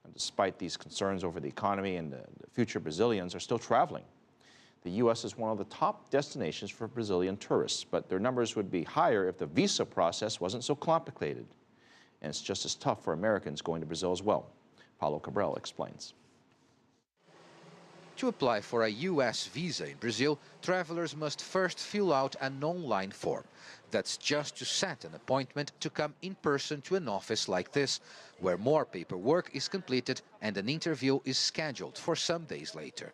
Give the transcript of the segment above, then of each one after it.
And despite these concerns over the economy and the future, Brazilians are still traveling. The U.S. is one of the top destinations for Brazilian tourists, but their numbers would be higher if the visa process wasn't so complicated. And it's just as tough for Americans going to Brazil as well. Paulo Cabral explains. To apply for a U.S. visa in Brazil, travelers must first fill out an online form. That's just to set an appointment to come in person to an office like this, where more paperwork is completed and an interview is scheduled for some days later.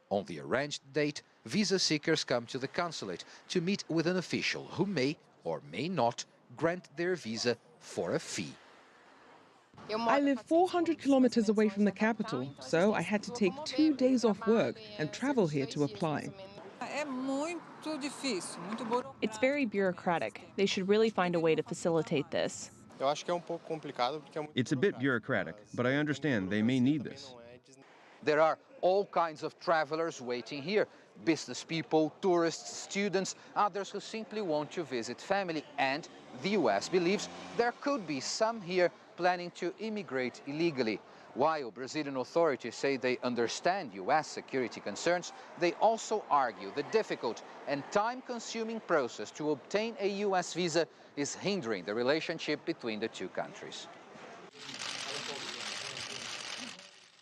On the arranged date, visa seekers come to the consulate to meet with an official who may or may not grant their visa for a fee. I live 400 kilometers away from the capital, so I had to take 2 days off work and travel here to apply. It's very bureaucratic. They should really find a way to facilitate this. It's a bit bureaucratic, but I understand they may need this. There are all kinds of travelers waiting here. Business people, tourists, students, others who simply want to visit family. And the U.S. believes there could be some here planning to immigrate illegally. While Brazilian authorities say they understand U.S. security concerns, they also argue the difficult and time-consuming process to obtain a U.S. visa is hindering the relationship between the two countries.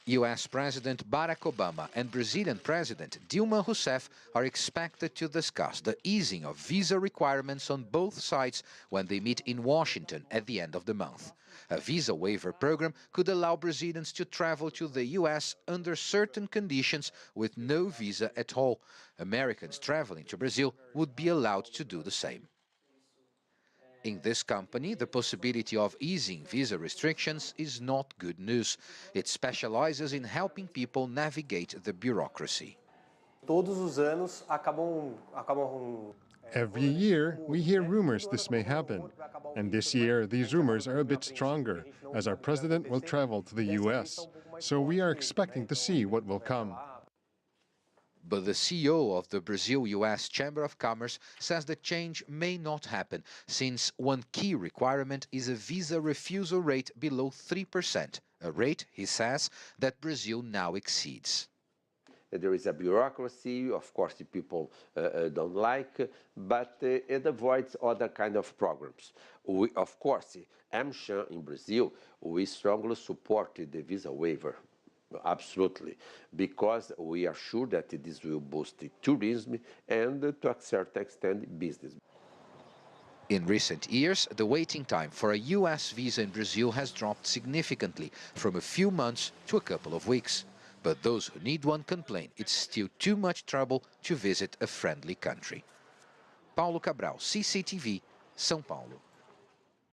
U.S. President Barack Obama and Brazilian President Dilma Rousseff are expected to discuss the easing of visa requirements on both sides when they meet in Washington at the end of the month. A visa waiver program could allow Brazilians to travel to the U.S. under certain conditions with no visa at all. Americans traveling to Brazil would be allowed to do the same. In this company, the possibility of easing visa restrictions is not good news. It specializes in helping people navigate the bureaucracy. Every year, we hear rumors this may happen. And this year, these rumors are a bit stronger, as our president will travel to the U.S. So we are expecting to see what will come. But the CEO of the Brazil-U.S. Chamber of Commerce says the change may not happen, since one key requirement is a visa refusal rate below 3%, a rate, he says, that Brazil now exceeds. There is a bureaucracy, of course, the people don't like, but it avoids other kind of programs. We, of course, I'm sure in Brazil, we strongly support the visa waiver. Absolutely, because we are sure that this will boost the tourism and, to a certain extent, business. In recent years, the waiting time for a U.S. visa in Brazil has dropped significantly, from a few months to a couple of weeks. But those who need one complain it's still too much trouble to visit a friendly country. Paulo Cabral, CCTV, Sao Paulo.